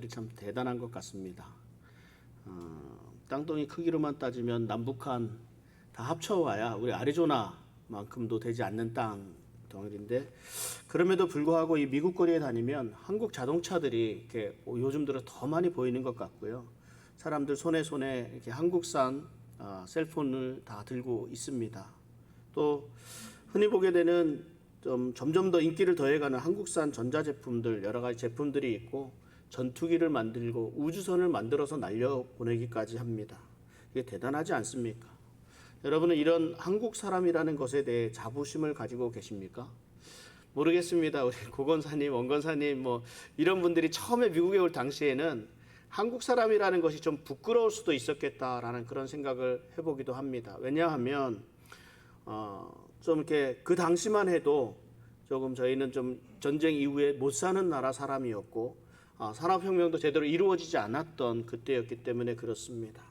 참 대단한 것 같습니다. 땅덩이 크기로만 따지면 남북한 다 합쳐와야 우리 아리조나만큼도 되지 않는 땅 덩어리인데, 그럼에도 불구하고 이 미국 거리에 다니면 한국 자동차들이 이렇게 요즘 들어 더 많이 보이는 것 같고요. 사람들 손에 이렇게 한국산 셀폰을 다 들고 있습니다. 또 흔히 보게 되는 점점 더 인기를 더해가는 한국산 전자제품들, 여러 가지 제품들이 있고, 전투기를 만들고 우주선을 만들어서 날려보내기까지 합니다. 이게 대단하지 않습니까? 여러분은 이런 한국 사람이라는 것에 대해 자부심을 가지고 계십니까? 모르겠습니다. 우리 고건사님, 원건사님 이런 분들이 처음에 미국에 올 당시에는 한국 사람이라는 것이 좀 부끄러울 수도 있었겠다라는 그런 생각을 해보기도 합니다. 왜냐하면 좀 이렇게 그 당시만 해도 조금 저희는 좀 전쟁 이후에 못 사는 나라 사람이었고, 산업혁명도 제대로 이루어지지 않았던 그때였기 때문에 그렇습니다.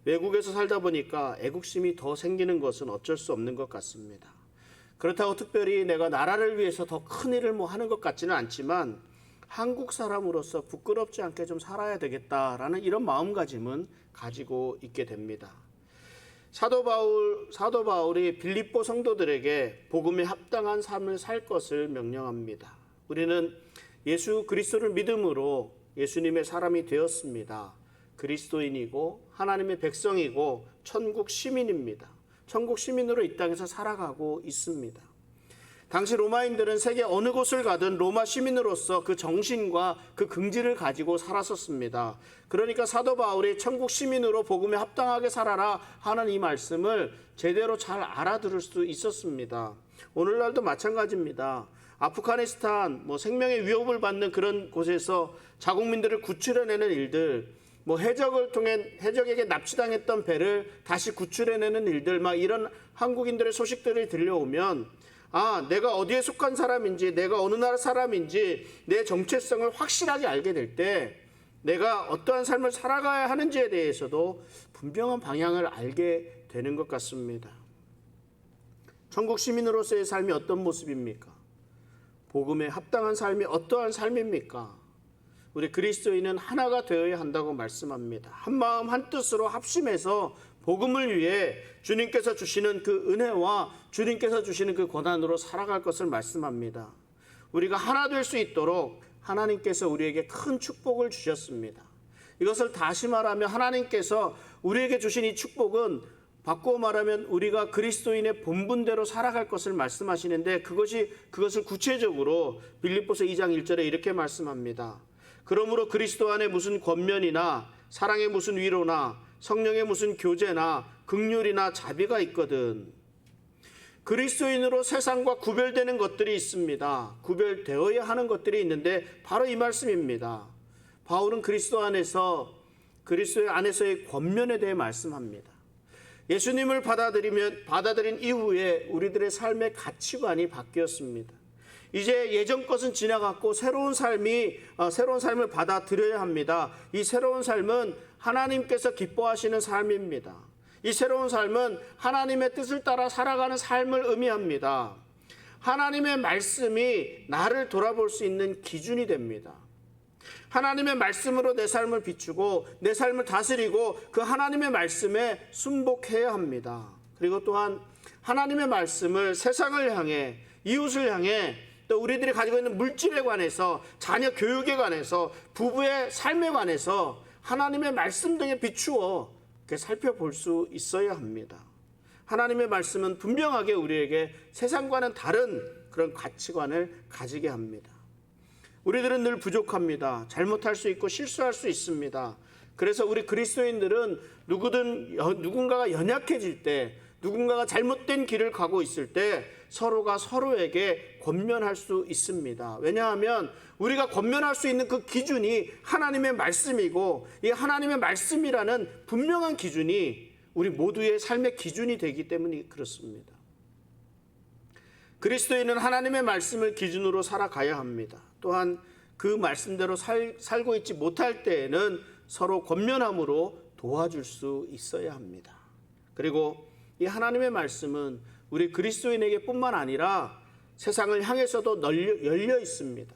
외국에서 살다 보니까 애국심이 더 생기는 것은 어쩔 수 없는 것 같습니다. 그렇다고 특별히 내가 나라를 위해서 더 큰 일을 하는 것 같지는 않지만, 한국 사람으로서 부끄럽지 않게 좀 살아야 되겠다라는 이런 마음가짐은 가지고 있게 됩니다. 사도 바울이 빌립보 성도들에게 복음에 합당한 삶을 살 것을 명령합니다. 우리는 예수 그리스도를 믿음으로 예수님의 사람이 되었습니다. 그리스도인이고 하나님의 백성이고 천국 시민입니다. 천국 시민으로 이 땅에서 살아가고 있습니다. 당시 로마인들은 세계 어느 곳을 가든 로마 시민으로서 그 정신과 그 긍지를 가지고 살았었습니다. 그러니까 사도 바울이 천국 시민으로 복음에 합당하게 살아라 하는 이 말씀을 제대로 잘 알아들을 수 있었습니다. 오늘날도 마찬가지입니다. 아프가니스탄 생명의 위협을 받는 그런 곳에서 자국민들을 구출해내는 일들, 해적을 통해 해적에게 납치당했던 배를 다시 구출해내는 일들, 이런 한국인들의 소식들이 들려오면 내가 어디에 속한 사람인지, 내가 어느 나라 사람인지 내 정체성을 확실하게 알게 될 때 내가 어떠한 삶을 살아가야 하는지에 대해서도 분명한 방향을 알게 되는 것 같습니다. 천국 시민으로서의 삶이 어떤 모습입니까? 복음에 합당한 삶이 어떠한 삶입니까? 우리 그리스도인은 하나가 되어야 한다고 말씀합니다. 한마음 한뜻으로 합심해서 복음을 위해 주님께서 주시는 그 은혜와 주님께서 주시는 그 고난으로 살아갈 것을 말씀합니다. 우리가 하나 될 수 있도록 하나님께서 우리에게 큰 축복을 주셨습니다. 이것을 다시 말하면 하나님께서 우리에게 주신 이 축복은 바꾸어 말하면 우리가 그리스도인의 본분대로 살아갈 것을 말씀하시는데, 그것을 구체적으로 빌립보서 2장 1절에 이렇게 말씀합니다. 그러므로 그리스도 안에 무슨 권면이나 사랑의 무슨 위로나 성령의 무슨 교제나 긍휼이나 자비가 있거든. 그리스도인으로 세상과 구별되는 것들이 있습니다. 구별되어야 하는 것들이 있는데 바로 이 말씀입니다. 바울은 그리스도의 안에서의 권면에 대해 말씀합니다. 예수님을 받아들인 이후에 우리들의 삶의 가치관이 바뀌었습니다. 이제 예전 것은 지나갔고 새로운 삶을 받아들여야 합니다. 이 새로운 삶은 하나님께서 기뻐하시는 삶입니다. 이 새로운 삶은 하나님의 뜻을 따라 살아가는 삶을 의미합니다. 하나님의 말씀이 나를 돌아볼 수 있는 기준이 됩니다. 하나님의 말씀으로 내 삶을 비추고 내 삶을 다스리고 그 하나님의 말씀에 순복해야 합니다. 그리고 또한 하나님의 말씀을 세상을 향해, 이웃을 향해, 또 우리들이 가지고 있는 물질에 관해서, 자녀 교육에 관해서, 부부의 삶에 관해서 하나님의 말씀 등에 비추어 살펴볼 수 있어야 합니다. 하나님의 말씀은 분명하게 우리에게 세상과는 다른 그런 가치관을 가지게 합니다. 우리들은 늘 부족합니다. 잘못할 수 있고 실수할 수 있습니다. 그래서 우리 그리스도인들은 누군가가 연약해질 때, 누군가가 잘못된 길을 가고 있을 때 서로가 서로에게 권면할 수 있습니다. 왜냐하면 우리가 권면할 수 있는 그 기준이 하나님의 말씀이고, 이 하나님의 말씀이라는 분명한 기준이 우리 모두의 삶의 기준이 되기 때문에 그렇습니다. 그리스도인은 하나님의 말씀을 기준으로 살아가야 합니다. 또한 그 말씀대로 살고 있지 못할 때에는 서로 권면함으로 도와줄 수 있어야 합니다. 그리고 이 하나님의 말씀은 우리 그리스도인에게 뿐만 아니라 세상을 향해서도 열려 있습니다.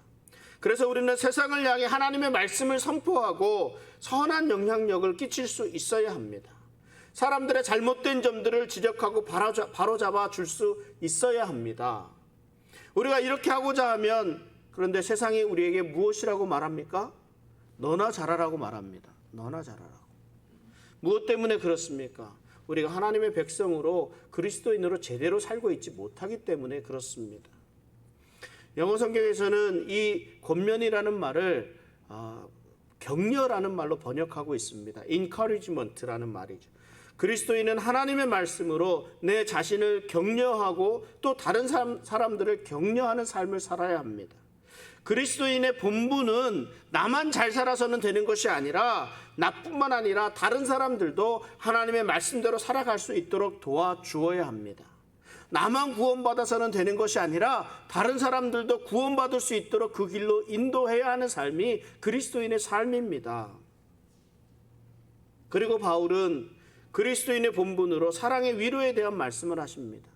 그래서 우리는 세상을 향해 하나님의 말씀을 선포하고 선한 영향력을 끼칠 수 있어야 합니다. 사람들의 잘못된 점들을 지적하고 바로잡아 줄 수 있어야 합니다. 우리가 이렇게 하고자 하면, 그런데 세상이 우리에게 무엇이라고 말합니까? 너나 잘하라고 말합니다. 너나 잘하라고. 무엇 때문에 그렇습니까? 우리가 하나님의 백성으로 그리스도인으로 제대로 살고 있지 못하기 때문에 그렇습니다. 영어 성경에서는 이 권면이라는 말을 격려라는 말로 번역하고 있습니다. encouragement라는 말이죠. 그리스도인은 하나님의 말씀으로 내 자신을 격려하고 또 다른 사람들을 격려하는 삶을 살아야 합니다. 그리스도인의 본분은 나만 잘 살아서는 되는 것이 아니라 나뿐만 아니라 다른 사람들도 하나님의 말씀대로 살아갈 수 있도록 도와주어야 합니다. 나만 구원받아서는 되는 것이 아니라 다른 사람들도 구원받을 수 있도록 그 길로 인도해야 하는 삶이 그리스도인의 삶입니다. 그리고 바울은 그리스도인의 본분으로 사랑의 위로에 대한 말씀을 하십니다.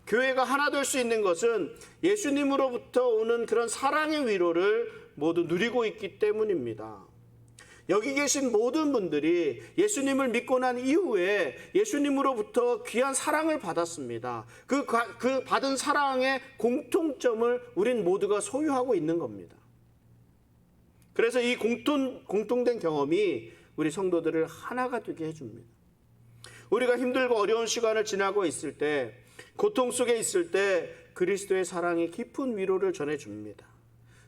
교회가 하나 될 수 있는 것은 예수님으로부터 오는 그런 사랑의 위로를 모두 누리고 있기 때문입니다. 여기 계신 모든 분들이 예수님을 믿고 난 이후에 예수님으로부터 귀한 사랑을 받았습니다. 그 받은 사랑의 공통점을 우린 모두가 소유하고 있는 겁니다. 그래서 이 공통된 경험이 우리 성도들을 하나가 되게 해줍니다. 우리가 힘들고 어려운 시간을 지나고 있을 때, 고통 속에 있을 때 그리스도의 사랑이 깊은 위로를 전해줍니다.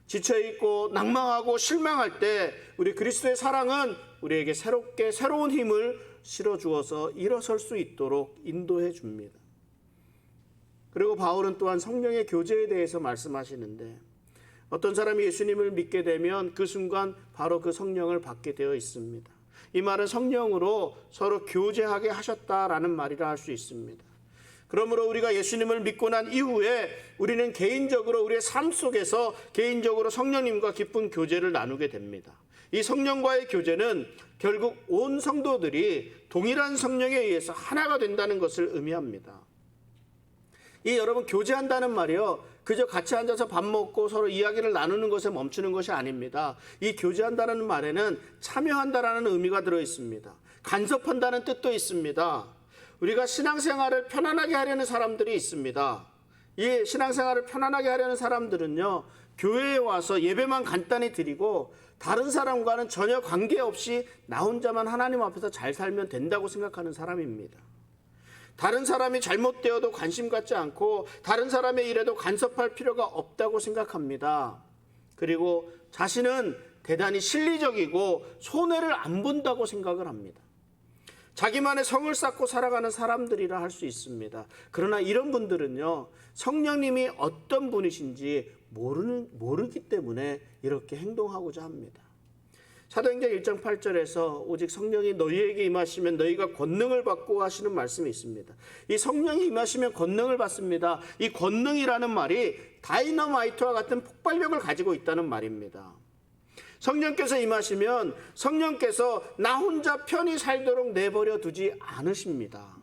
지쳐있고 낭망하고 실망할 때 우리 그리스도의 사랑은 우리에게 새로운 힘을 실어주어서 일어설 수 있도록 인도해 줍니다. 그리고 바울은 또한 성령의 교제에 대해서 말씀하시는데, 어떤 사람이 예수님을 믿게 되면 그 순간 바로 그 성령을 받게 되어 있습니다. 이 말은 성령으로 서로 교제하게 하셨다라는 말이라 할 수 있습니다. 그러므로 우리가 예수님을 믿고 난 이후에 우리는 개인적으로 우리의 삶 속에서 개인적으로 성령님과 깊은 교제를 나누게 됩니다. 이 성령과의 교제는 결국 온 성도들이 동일한 성령에 의해서 하나가 된다는 것을 의미합니다. 이 여러분, 교제한다는 말이요, 그저 같이 앉아서 밥 먹고 서로 이야기를 나누는 것에 멈추는 것이 아닙니다. 이 교제한다는 말에는 참여한다라는 의미가 들어 있습니다. 간섭한다는 뜻도 있습니다. 우리가 신앙생활을 편안하게 하려는 사람들이 있습니다. 이 신앙생활을 편안하게 하려는 사람들은요, 교회에 와서 예배만 간단히 드리고 다른 사람과는 전혀 관계없이 나 혼자만 하나님 앞에서 잘 살면 된다고 생각하는 사람입니다. 다른 사람이 잘못되어도 관심 갖지 않고 다른 사람의 일에도 간섭할 필요가 없다고 생각합니다. 그리고 자신은 대단히 실리적이고 손해를 안 본다고 생각을 합니다. 자기만의 성을 쌓고 살아가는 사람들이라 할 수 있습니다. 그러나 이런 분들은요, 성령님이 어떤 분이신지 모르기 때문에 이렇게 행동하고자 합니다. 사도행전 1장 8절에서 오직 성령이 너희에게 임하시면 너희가 권능을 받고 하시는 말씀이 있습니다. 이 성령이 임하시면 권능을 받습니다. 이 권능이라는 말이 다이너마이트와 같은 폭발력을 가지고 있다는 말입니다. 성령께서 임하시면 성령께서 나 혼자 편히 살도록 내버려 두지 않으십니다.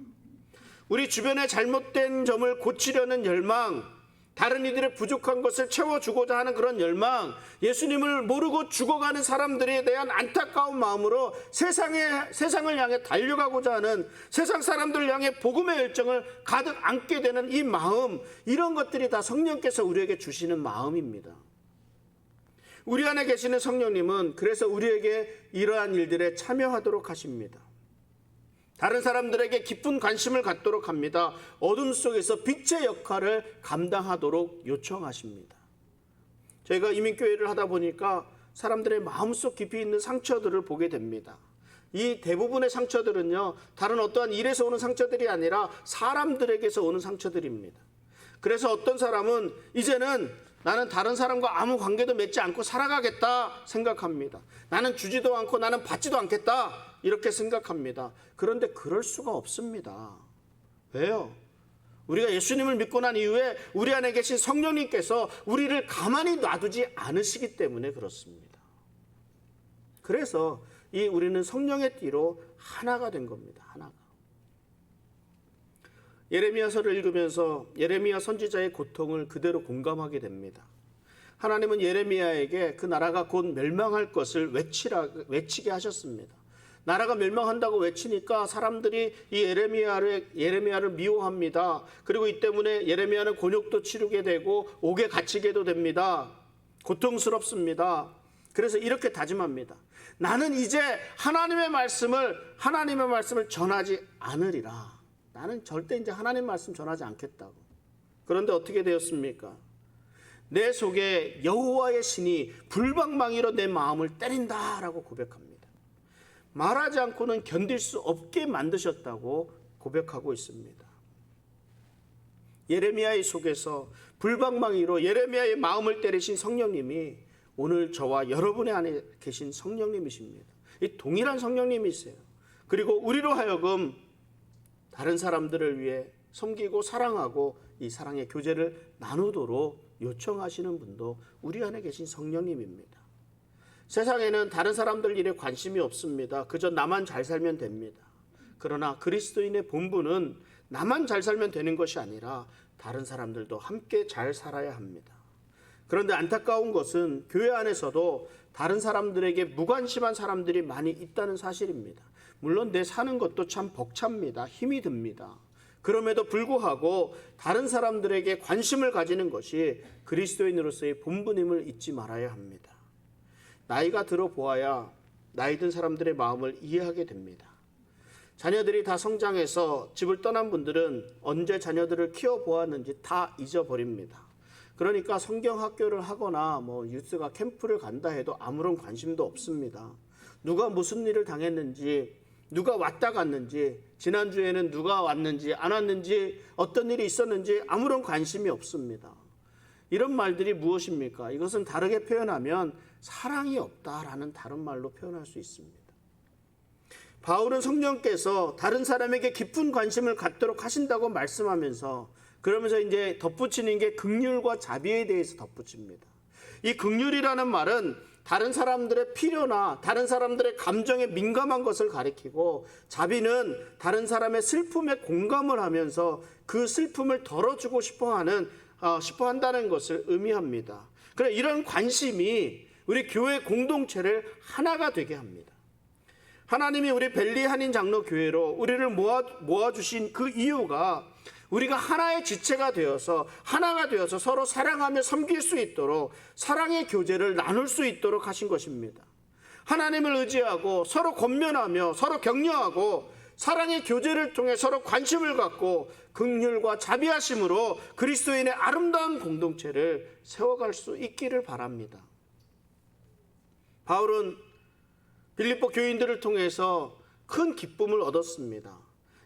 우리 주변의 잘못된 점을 고치려는 열망, 다른 이들의 부족한 것을 채워주고자 하는 그런 열망, 예수님을 모르고 죽어가는 사람들에 대한 안타까운 마음으로 세상을 향해 달려가고자 하는, 세상 사람들을 향해 복음의 열정을 가득 안게 되는 이 마음, 이런 것들이 다 성령께서 우리에게 주시는 마음입니다. 우리 안에 계시는 성령님은 그래서 우리에게 이러한 일들에 참여하도록 하십니다. 다른 사람들에게 깊은 관심을 갖도록 합니다. 어둠 속에서 빛의 역할을 감당하도록 요청하십니다. 저희가 이민교회를 하다 보니까 사람들의 마음속 깊이 있는 상처들을 보게 됩니다. 이 대부분의 상처들은요, 다른 어떠한 일에서 오는 상처들이 아니라 사람들에게서 오는 상처들입니다. 그래서 어떤 사람은 이제는 나는 다른 사람과 아무 관계도 맺지 않고 살아가겠다 생각합니다. 나는 주지도 않고 나는 받지도 않겠다 이렇게 생각합니다. 그런데 그럴 수가 없습니다. 왜요? 우리가 예수님을 믿고 난 이후에 우리 안에 계신 성령님께서 우리를 가만히 놔두지 않으시기 때문에 그렇습니다. 그래서 우리는 성령의 띠로 하나가 된 겁니다. 하나가. 예레미야서를 읽으면서 예레미야 선지자의 고통을 그대로 공감하게 됩니다. 하나님은 예레미야에게 그 나라가 곧 멸망할 것을 외치게 하셨습니다. 나라가 멸망한다고 외치니까 사람들이 이 예레미야를 미워합니다. 그리고 이 때문에 예레미야는 곤욕도 치르게 되고 옥에 갇히게도 됩니다. 고통스럽습니다. 그래서 이렇게 다짐합니다. 나는 이제 하나님의 말씀을 전하지 않으리라. 나는 절대 이제 하나님 말씀 전하지 않겠다고. 그런데 어떻게 되었습니까? 내 속에 여호와의 신이 불방망이로 내 마음을 때린다라고 고백합니다. 말하지 않고는 견딜 수 없게 만드셨다고 고백하고 있습니다. 예레미야의 속에서 불방망이로 예레미야의 마음을 때리신 성령님이 오늘 저와 여러분의 안에 계신 성령님이십니다. 이 동일한 성령님이세요. 그리고 우리로 하여금 다른 사람들을 위해 섬기고 사랑하고 이 사랑의 교제를 나누도록 요청하시는 분도 우리 안에 계신 성령님입니다. 세상에는 다른 사람들 일에 관심이 없습니다. 그저 나만 잘 살면 됩니다. 그러나 그리스도인의 본분은 나만 잘 살면 되는 것이 아니라 다른 사람들도 함께 잘 살아야 합니다. 그런데 안타까운 것은 교회 안에서도 다른 사람들에게 무관심한 사람들이 많이 있다는 사실입니다. 물론 내 사는 것도 참 벅찹니다. 힘이 듭니다. 그럼에도 불구하고 다른 사람들에게 관심을 가지는 것이 그리스도인으로서의 본분임을 잊지 말아야 합니다. 나이가 들어 보아야 나이 든 사람들의 마음을 이해하게 됩니다. 자녀들이 다 성장해서 집을 떠난 분들은 언제 자녀들을 키워보았는지 다 잊어버립니다. 그러니까 성경 학교를 하거나 유스가 캠프를 간다 해도 아무런 관심도 없습니다. 누가 무슨 일을 당했는지, 누가 왔다 갔는지, 지난주에는 누가 왔는지 안 왔는지, 어떤 일이 있었는지 아무런 관심이 없습니다. 이런 말들이 무엇입니까? 이것은 다르게 표현하면 사랑이 없다라는 다른 말로 표현할 수 있습니다. 바울은 성령께서 다른 사람에게 깊은 관심을 갖도록 하신다고 말씀하면서 그러면서 이제 덧붙이는 게 긍휼과 자비에 대해서 덧붙입니다. 이 긍휼이라는 말은 다른 사람들의 필요나 다른 사람들의 감정에 민감한 것을 가리키고, 자비는 다른 사람의 슬픔에 공감을 하면서 그 슬픔을 덜어주고 싶어 한다는 것을 의미합니다. 그래, 이런 관심이 우리 교회 공동체를 하나가 되게 합니다. 하나님이 우리 벨리 한인 장로 교회로 우리를 모아주신 그 이유가 우리가 하나의 지체가 되어서, 하나가 되어서 서로 사랑하며 섬길 수 있도록, 사랑의 교제를 나눌 수 있도록 하신 것입니다. 하나님을 의지하고 서로 권면하며 서로 격려하고 사랑의 교제를 통해 서로 관심을 갖고 긍휼과 자비하심으로 그리스도인의 아름다운 공동체를 세워갈 수 있기를 바랍니다. 바울은 빌립보 교인들을 통해서 큰 기쁨을 얻었습니다.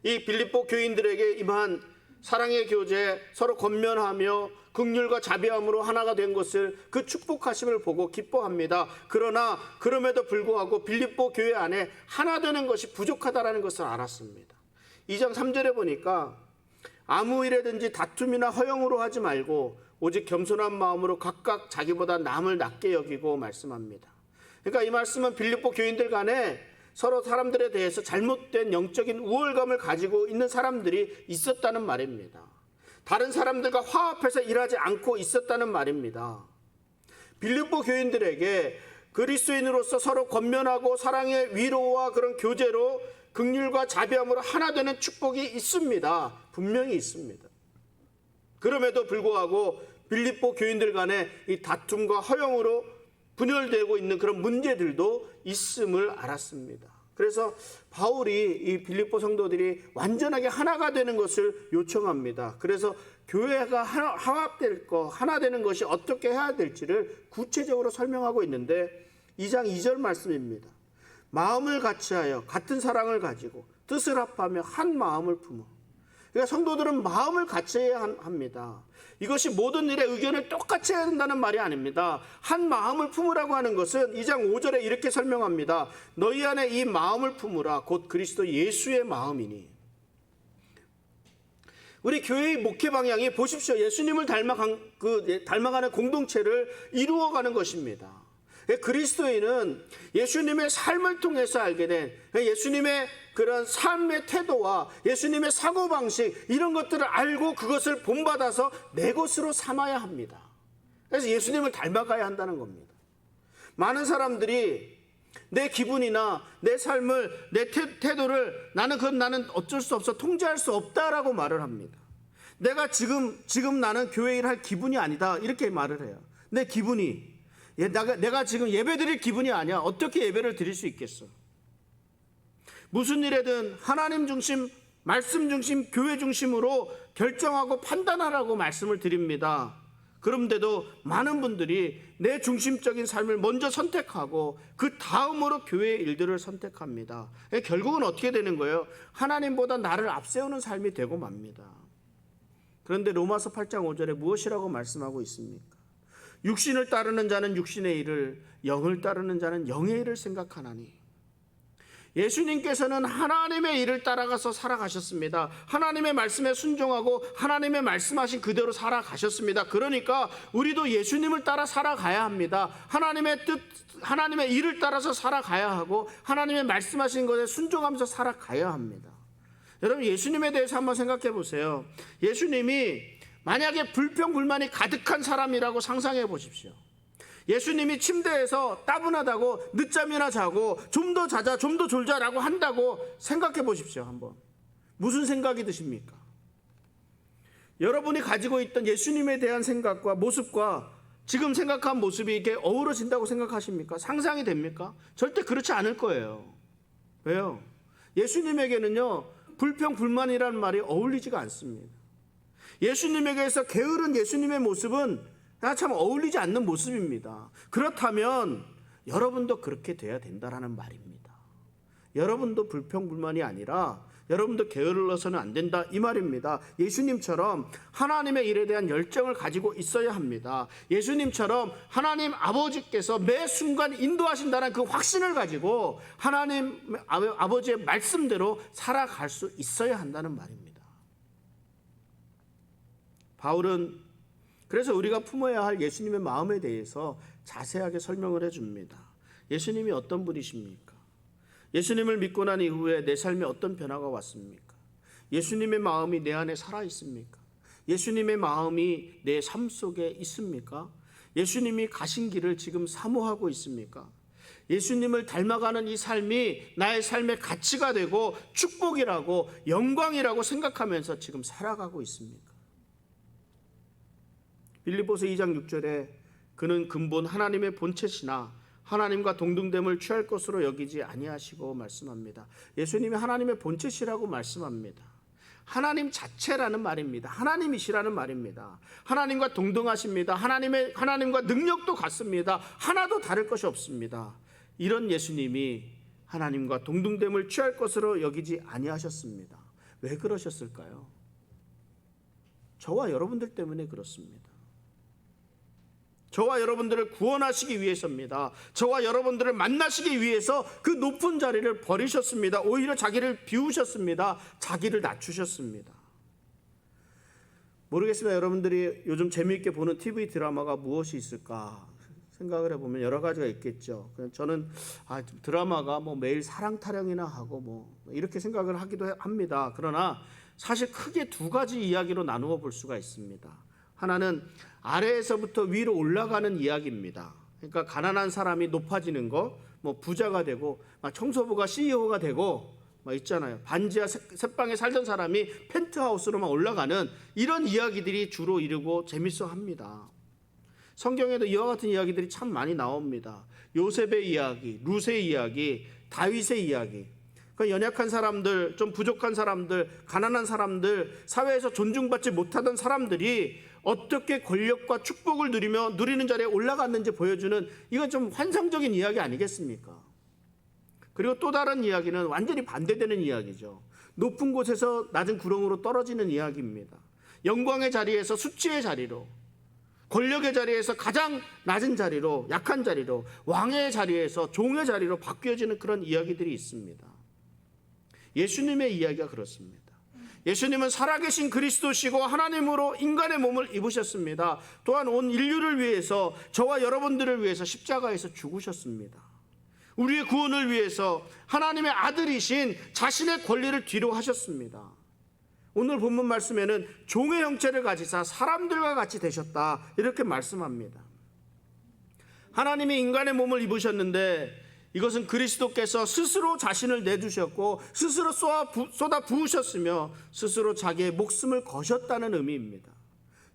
이 빌립보 교인들에게 임한 사랑의 교제, 서로 권면하며 긍휼과 자비함으로 하나가 된 것을, 그 축복하심을 보고 기뻐합니다. 그러나 그럼에도 불구하고 빌립보 교회 안에 하나 되는 것이 부족하다는 것을 알았습니다. 2장 3절에 보니까 아무 일에든지 다툼이나 허영으로 하지 말고 오직 겸손한 마음으로 각각 자기보다 남을 낮게 여기고 말씀합니다. 그러니까 이 말씀은 빌립보 교인들 간에 서로 사람들에 대해서 잘못된 영적인 우월감을 가지고 있는 사람들이 있었다는 말입니다. 다른 사람들과 화합해서 일하지 않고 있었다는 말입니다. 빌립보 교인들에게 그리스도인으로서 서로 권면하고 사랑의 위로와 그런 교제로 긍휼과 자비함으로 하나 되는 축복이 있습니다. 분명히 있습니다. 그럼에도 불구하고 빌립보 교인들 간에 이 다툼과 허영으로 분열되고 있는 그런 문제들도 있음을 알았습니다. 그래서 바울이 이 빌립보 성도들이 완전하게 하나가 되는 것을 요청합니다. 그래서 교회가 화합될 거, 하나 되는 것이 어떻게 해야 될지를 구체적으로 설명하고 있는데 2장 2절 말씀입니다. 마음을 같이하여 같은 사랑을 가지고 뜻을 합하며 한 마음을 품어. 그러니까 성도들은 마음을 같이해야 합니다. 이것이 모든 일에 의견을 똑같이 해야 된다는 말이 아닙니다. 한 마음을 품으라고 하는 것은 2장 5절에 이렇게 설명합니다. 너희 안에 이 마음을 품으라 곧 그리스도 예수의 마음이니. 우리 교회의 목회 방향이 보십시오. 예수님을 닮아가는 공동체를 이루어가는 것입니다. 그리스도인은 예수님의 삶을 통해서 알게 된, 예수님의 그런 삶의 태도와 예수님의 사고방식, 이런 것들을 알고 그것을 본받아서 내 것으로 삼아야 합니다. 그래서 예수님을 닮아가야 한다는 겁니다. 많은 사람들이 내 기분이나 내 삶을, 내 태도를 나는 어쩔 수 없어, 통제할 수 없다라고 말을 합니다. 내가 지금 나는 교회 일할 기분이 아니다, 이렇게 말을 해요. 내 기분이, 내가 지금 예배 드릴 기분이 아니야. 어떻게 예배를 드릴 수 있겠어? 무슨 일에든 하나님 중심, 말씀 중심, 교회 중심으로 결정하고 판단하라고 말씀을 드립니다. 그런데도 많은 분들이 내 중심적인 삶을 먼저 선택하고 그 다음으로 교회의 일들을 선택합니다. 결국은 어떻게 되는 거예요? 하나님보다 나를 앞세우는 삶이 되고 맙니다. 그런데 로마서 8장 5절에 무엇이라고 말씀하고 있습니까? 육신을 따르는 자는 육신의 일을, 영을 따르는 자는 영의 일을 생각하나니. 예수님께서는 하나님의 일을 따라가서 살아가셨습니다. 하나님의 말씀에 순종하고 하나님의 말씀하신 그대로 살아가셨습니다. 그러니까 우리도 예수님을 따라 살아가야 합니다. 하나님의 뜻, 하나님의 일을 따라서 살아가야 하고 하나님의 말씀하신 것에 순종하면서 살아가야 합니다. 여러분, 예수님에 대해서 한번 생각해 보세요. 예수님이 만약에 불평불만이 가득한 사람이라고 상상해 보십시오. 예수님이 침대에서 따분하다고 늦잠이나 자고 좀 더 자자, 좀 더 졸자라고 한다고 생각해 보십시오. 한번 무슨 생각이 드십니까? 여러분이 가지고 있던 예수님에 대한 생각과 모습과 지금 생각한 모습이 이게 어우러진다고 생각하십니까? 상상이 됩니까? 절대 그렇지 않을 거예요. 왜요? 예수님에게는요, 불평불만이라는 말이 어울리지가 않습니다. 예수님에게서 게으른 예수님의 모습은 참 어울리지 않는 모습입니다. 그렇다면 여러분도 그렇게 돼야 된다라는 말입니다. 여러분도 불평불만이 아니라 여러분도 게을러서는 안 된다, 이 말입니다. 예수님처럼 하나님의 일에 대한 열정을 가지고 있어야 합니다. 예수님처럼 하나님 아버지께서 매 순간 인도하신다는 그 확신을 가지고 하나님 아버지의 말씀대로 살아갈 수 있어야 한다는 말입니다. 바울은 그래서 우리가 품어야 할 예수님의 마음에 대해서 자세하게 설명을 해줍니다. 예수님이 어떤 분이십니까? 예수님을 믿고 난 이후에 내 삶에 어떤 변화가 왔습니까? 예수님의 마음이 내 안에 살아있습니까? 예수님의 마음이 내 삶 속에 있습니까? 예수님이 가신 길을 지금 사모하고 있습니까? 예수님을 닮아가는 이 삶이 나의 삶의 가치가 되고 축복이라고, 영광이라고 생각하면서 지금 살아가고 있습니까? 빌립보서 2장 6절에 그는 근본 하나님의 본체시나 하나님과 동등됨을 취할 것으로 여기지 아니하시고 말씀합니다. 예수님이 하나님의 본체시라고 말씀합니다. 하나님 자체라는 말입니다. 하나님이시라는 말입니다. 하나님과 동등하십니다. 하나님과 능력도 같습니다. 하나도 다를 것이 없습니다. 이런 예수님이 하나님과 동등됨을 취할 것으로 여기지 아니하셨습니다. 왜 그러셨을까요? 저와 여러분들 때문에 그렇습니다. 저와 여러분들을 구원하시기 위해서입니다. 저와 여러분들을 만나시기 위해서 그 높은 자리를 버리셨습니다. 오히려 자기를 비우셨습니다. 자기를 낮추셨습니다. 모르겠습니다. 여러분들이 요즘 재미있게 보는 TV 드라마가 무엇이 있을까 생각을 해보면 여러 가지가 있겠죠. 저는 드라마가 매일 사랑 타령이나 하고 이렇게 생각을 하기도 합니다. 그러나 사실 크게 두 가지 이야기로 나누어 볼 수가 있습니다. 하나는 아래에서부터 위로 올라가는 이야기입니다. 그러니까 가난한 사람이 높아지는 거, 부자가 되고, 청소부가 CEO가 되고, 있잖아요. 반지하 새방에 살던 사람이 펜트하우스로만 올라가는 이런 이야기들이 주로 이루고 재밌어 합니다. 성경에도 이와 같은 이야기들이 참 많이 나옵니다. 요셉의 이야기, 룻의 이야기, 다윗의 이야기. 그러니까 연약한 사람들, 좀 부족한 사람들, 가난한 사람들, 사회에서 존중받지 못하던 사람들이 어떻게 권력과 축복을 누리는 자리에 올라갔는지 보여주는, 이건 좀 환상적인 이야기 아니겠습니까? 그리고 또 다른 이야기는 완전히 반대되는 이야기죠. 높은 곳에서 낮은 구렁으로 떨어지는 이야기입니다. 영광의 자리에서 수치의 자리로, 권력의 자리에서 가장 낮은 자리로, 약한 자리로, 왕의 자리에서 종의 자리로 바뀌어지는 그런 이야기들이 있습니다. 예수님의 이야기가 그렇습니다. 예수님은 살아계신 그리스도시고 하나님으로 인간의 몸을 입으셨습니다. 또한 온 인류를 위해서, 저와 여러분들을 위해서 십자가에서 죽으셨습니다. 우리의 구원을 위해서 하나님의 아들이신 자신의 권리를 뒤로 하셨습니다. 오늘 본문 말씀에는 종의 형체를 가지사 사람들과 같이 되셨다, 이렇게 말씀합니다. 하나님이 인간의 몸을 입으셨는데 이것은 그리스도께서 스스로 자신을 내주셨고 스스로 쏟아 부으셨으며 스스로 자기의 목숨을 거셨다는 의미입니다.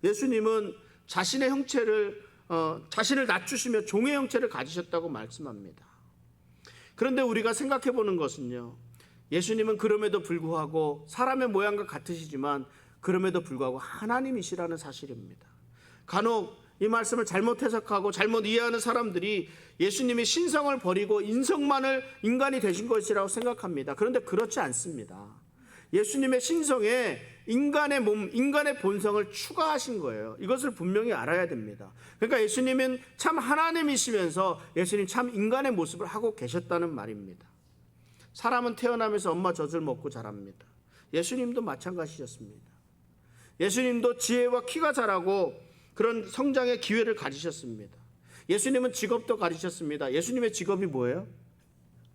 예수님은 자신의 형체를 자신을 낮추시며 종의 형체를 가지셨다고 말씀합니다. 그런데 우리가 생각해 보는 것은요, 예수님은 그럼에도 불구하고 사람의 모양과 같으시지만 그럼에도 불구하고 하나님이시라는 사실입니다. 간혹 이 말씀을 잘못 해석하고 잘못 이해하는 사람들이 예수님이 신성을 버리고 인성만을 인간이 되신 것이라고 생각합니다. 그런데 그렇지 않습니다. 예수님의 신성에 인간의 몸, 인간의 본성을 추가하신 거예요. 이것을 분명히 알아야 됩니다. 그러니까 예수님은 참 하나님이시면서 예수님 참 인간의 모습을 하고 계셨다는 말입니다. 사람은 태어나면서 엄마 젖을 먹고 자랍니다. 예수님도 마찬가지였습니다. 예수님도 지혜와 키가 자라고 그런 성장의 기회를 가지셨습니다. 예수님은 직업도 가지셨습니다. 예수님의 직업이 뭐예요?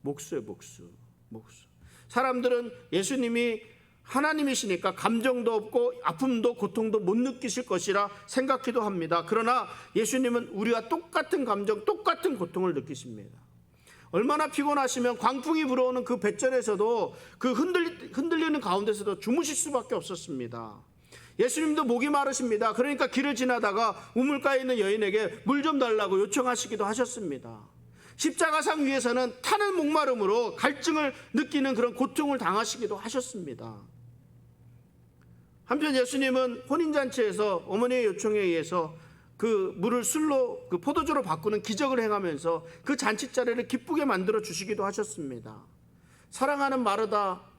목수예요, 목수. 사람들은 예수님이 하나님이시니까 감정도 없고 아픔도 고통도 못 느끼실 것이라 생각기도 합니다. 그러나 예수님은 우리와 똑같은 감정, 똑같은 고통을 느끼십니다. 얼마나 피곤하시면 광풍이 불어오는 그 뱃절에서도 그 흔들리는 가운데서도 주무실 수밖에 없었습니다. 예수님도 목이 마르십니다. 그러니까 길을 지나다가 우물가에 있는 여인에게 물 좀 달라고 요청하시기도 하셨습니다. 십자가상 위에서는 타는 목마름으로 갈증을 느끼는 그런 고통을 당하시기도 하셨습니다. 한편 예수님은 혼인잔치에서 어머니의 요청에 의해서 그 물을 술로, 그 포도주로 바꾸는 기적을 행하면서 그 잔치 자리를 기쁘게 만들어 주시기도 하셨습니다. 사랑하는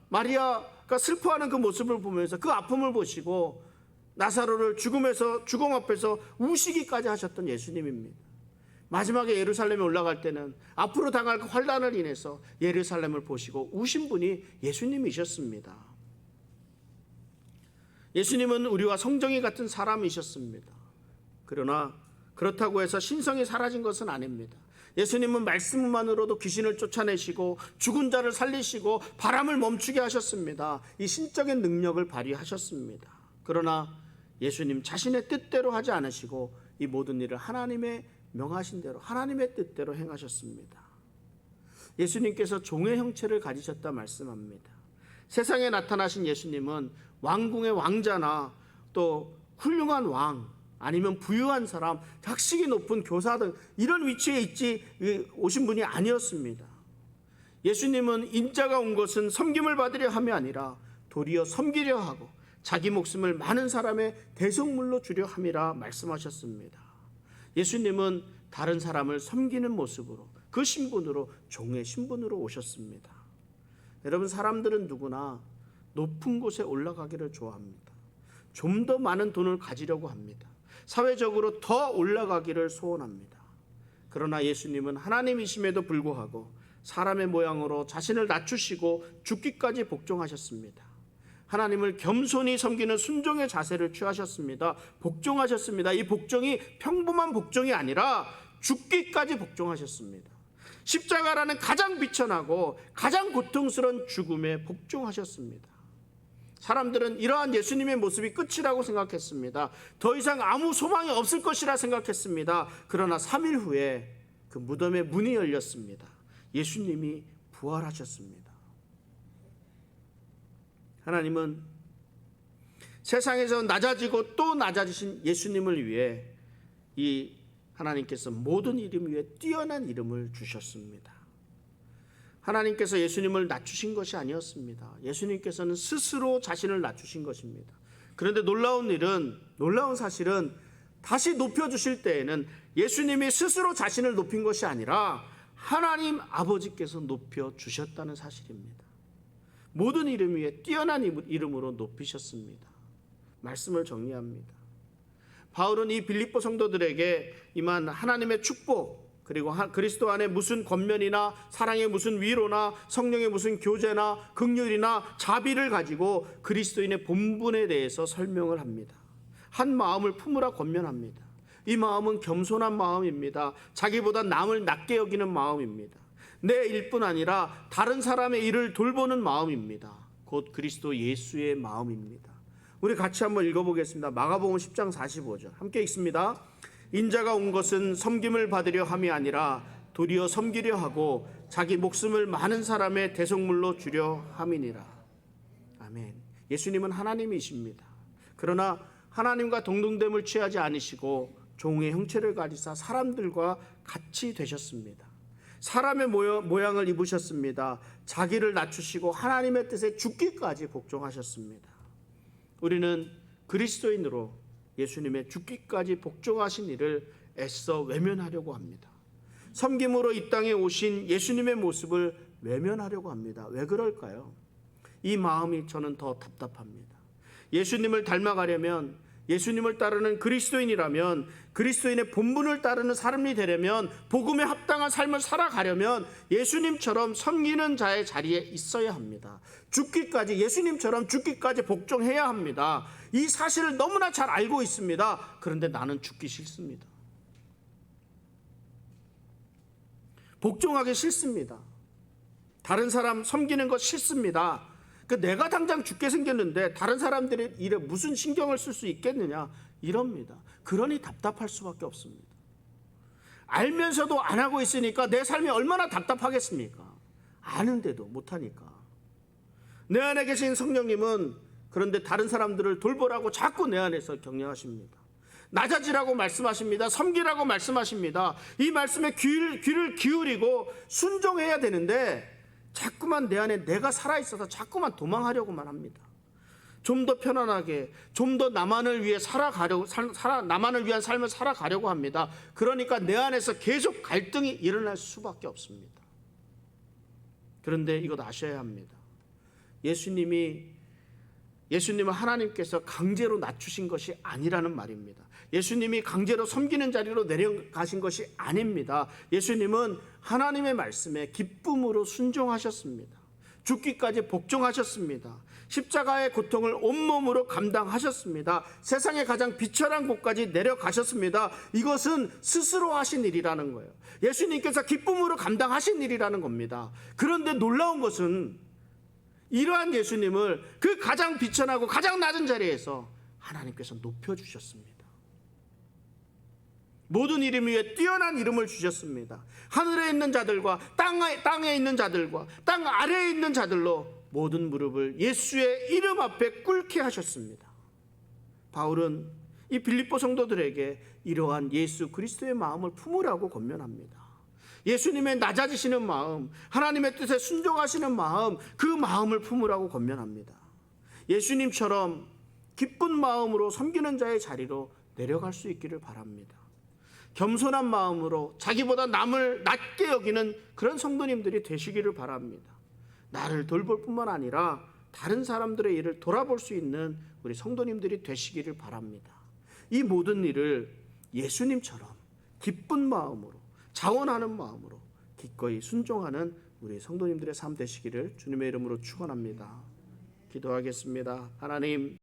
마리아가 슬퍼하는 그 모습을 보면서 그 아픔을 보시고 나사로를 죽음 앞에서 우시기까지 하셨던 예수님입니다. 마지막에 예루살렘에 올라갈 때는 앞으로 당할 그 환난을 인해서 예루살렘을 보시고 우신 분이 예수님이셨습니다. 예수님은 우리와 성정이 같은 사람이셨습니다. 그러나 그렇다고 해서 신성이 사라진 것은 아닙니다. 예수님은 말씀만으로도 귀신을 쫓아내시고 죽은 자를 살리시고 바람을 멈추게 하셨습니다. 이 신적인 능력을 발휘하셨습니다. 그러나 예수님 자신의 뜻대로 하지 않으시고 이 모든 일을 하나님의 명하신 대로 하나님의 뜻대로 행하셨습니다. 예수님께서 종의 형체를 가지셨다 말씀합니다. 세상에 나타나신 예수님은 왕궁의 왕자나 또 훌륭한 왕, 아니면 부유한 사람, 학식이 높은 교사 등 이런 위치에 오신 분이 아니었습니다. 예수님은 인자가 온 것은 섬김을 받으려 함이 아니라 도리어 섬기려 하고 자기 목숨을 많은 사람의 대속물로 주려 함이라 말씀하셨습니다. 예수님은 다른 사람을 섬기는 모습으로 그 신분으로 종의 신분으로 오셨습니다. 여러분, 사람들은 누구나 높은 곳에 올라가기를 좋아합니다. 좀 더 많은 돈을 가지려고 합니다. 사회적으로 더 올라가기를 소원합니다. 그러나 예수님은 하나님이심에도 불구하고 사람의 모양으로 자신을 낮추시고 죽기까지 복종하셨습니다. 하나님을 겸손히 섬기는 순종의 자세를 취하셨습니다. 복종하셨습니다. 이 복종이 평범한 복종이 아니라 죽기까지 복종하셨습니다. 십자가라는 가장 비천하고 가장 고통스러운 죽음에 복종하셨습니다. 사람들은 이러한 예수님의 모습이 끝이라고 생각했습니다. 더 이상 아무 소망이 없을 것이라 생각했습니다. 그러나 3일 후에 그 무덤의 문이 열렸습니다. 예수님이 부활하셨습니다. 하나님은 세상에서 낮아지고 또 낮아지신 예수님을 위해 이 하나님께서 모든 이름 위에 뛰어난 이름을 주셨습니다. 하나님께서 예수님을 낮추신 것이 아니었습니다. 예수님께서는 스스로 자신을 낮추신 것입니다. 그런데 놀라운 사실은 다시 높여주실 때에는 예수님이 스스로 자신을 높인 것이 아니라 하나님 아버지께서 높여주셨다는 사실입니다. 모든 이름 위에 뛰어난 이름으로 높이셨습니다. 말씀을 정리합니다. 바울은 이 빌립보 성도들에게 임한 하나님의 축복, 그리고 그리스도 안에 무슨 권면이나 사랑의 무슨 위로나 성령의 무슨 교제나 긍휼이나 자비를 가지고 그리스도인의 본분에 대해서 설명을 합니다. 한 마음을 품으라 권면합니다. 이 마음은 겸손한 마음입니다. 자기보다 남을 낮게 여기는 마음입니다. 내 일뿐 아니라 다른 사람의 일을 돌보는 마음입니다. 곧 그리스도 예수의 마음입니다. 우리 같이 한번 읽어보겠습니다. 마가복음 10장 45절 함께 읽습니다. 인자가 온 것은 섬김을 받으려 함이 아니라 도리어 섬기려 하고 자기 목숨을 많은 사람의 대속물로 주려 함이니라. 아멘. 예수님은 하나님이십니다. 그러나 하나님과 동등됨을 취하지 않으시고 종의 형체를 가지사 사람들과 같이 되셨습니다. 사람의 모양을 입으셨습니다. 자기를 낮추시고 하나님의 뜻에 죽기까지 복종하셨습니다. 우리는 그리스도인으로 예수님의 죽기까지 복종하신 일을 애써 외면하려고 합니다. 섬김으로 이 땅에 오신 예수님의 모습을 외면하려고 합니다. 왜 그럴까요? 이 마음이 저는 더 답답합니다. 예수님을 닮아가려면, 예수님을 따르는 그리스도인이라면, 그리스도인의 본분을 따르는 사람이 되려면, 복음에 합당한 삶을 살아가려면 예수님처럼 섬기는 자의 자리에 있어야 합니다. 죽기까지, 예수님처럼 죽기까지 복종해야 합니다. 이 사실을 너무나 잘 알고 있습니다. 그런데 나는 죽기 싫습니다. 복종하기 싫습니다. 다른 사람 섬기는 거 싫습니다. 내가 당장 죽게 생겼는데 다른 사람들의 일에 무슨 신경을 쓸 수 있겠느냐, 이럽니다. 그러니 답답할 수밖에 없습니다. 알면서도 안 하고 있으니까 내 삶이 얼마나 답답하겠습니까? 아는데도 못하니까. 내 안에 계신 성령님은 그런데 다른 사람들을 돌보라고 자꾸 내 안에서 격려하십니다. 낮아지라고 말씀하십니다. 섬기라고 말씀하십니다. 이 말씀에 귀를 기울이고 순종해야 되는데 자꾸만 내 안에 내가 살아있어서 자꾸만 도망하려고만 합니다. 좀 더 편안하게, 좀 더 나만을 위해 나만을 위한 삶을 살아가려고 합니다. 그러니까 내 안에서 계속 갈등이 일어날 수밖에 없습니다. 그런데 이것 아셔야 합니다. 예수님은 하나님께서 강제로 낮추신 것이 아니라는 말입니다. 예수님이 강제로 섬기는 자리로 내려가신 것이 아닙니다. 예수님은 하나님의 말씀에 기쁨으로 순종하셨습니다. 죽기까지 복종하셨습니다. 십자가의 고통을 온몸으로 감당하셨습니다. 세상의 가장 비천한 곳까지 내려가셨습니다. 이것은 스스로 하신 일이라는 거예요. 예수님께서 기쁨으로 감당하신 일이라는 겁니다. 그런데 놀라운 것은 이러한 예수님을 그 가장 비천하고 가장 낮은 자리에서 하나님께서 높여주셨습니다. 모든 이름 위에 뛰어난 이름을 주셨습니다. 하늘에 있는 자들과 땅에 있는 자들과 땅 아래에 있는 자들로 모든 무릎을 예수의 이름 앞에 꿇게 하셨습니다. 바울은 이 빌립보 성도들에게 이러한 예수 그리스도의 마음을 품으라고 권면합니다. 예수님의 낮아지시는 마음, 하나님의 뜻에 순종하시는 마음, 그 마음을 품으라고 권면합니다. 예수님처럼 기쁜 마음으로 섬기는 자의 자리로 내려갈 수 있기를 바랍니다. 겸손한 마음으로 자기보다 남을 낮게 여기는 그런 성도님들이 되시기를 바랍니다. 나를 돌볼 뿐만 아니라 다른 사람들의 일을 돌아볼 수 있는 우리 성도님들이 되시기를 바랍니다. 이 모든 일을 예수님처럼 기쁜 마음으로, 자원하는 마음으로 기꺼이 순종하는 우리 성도님들의 삶 되시기를 주님의 이름으로 축원합니다. 기도하겠습니다. 하나님,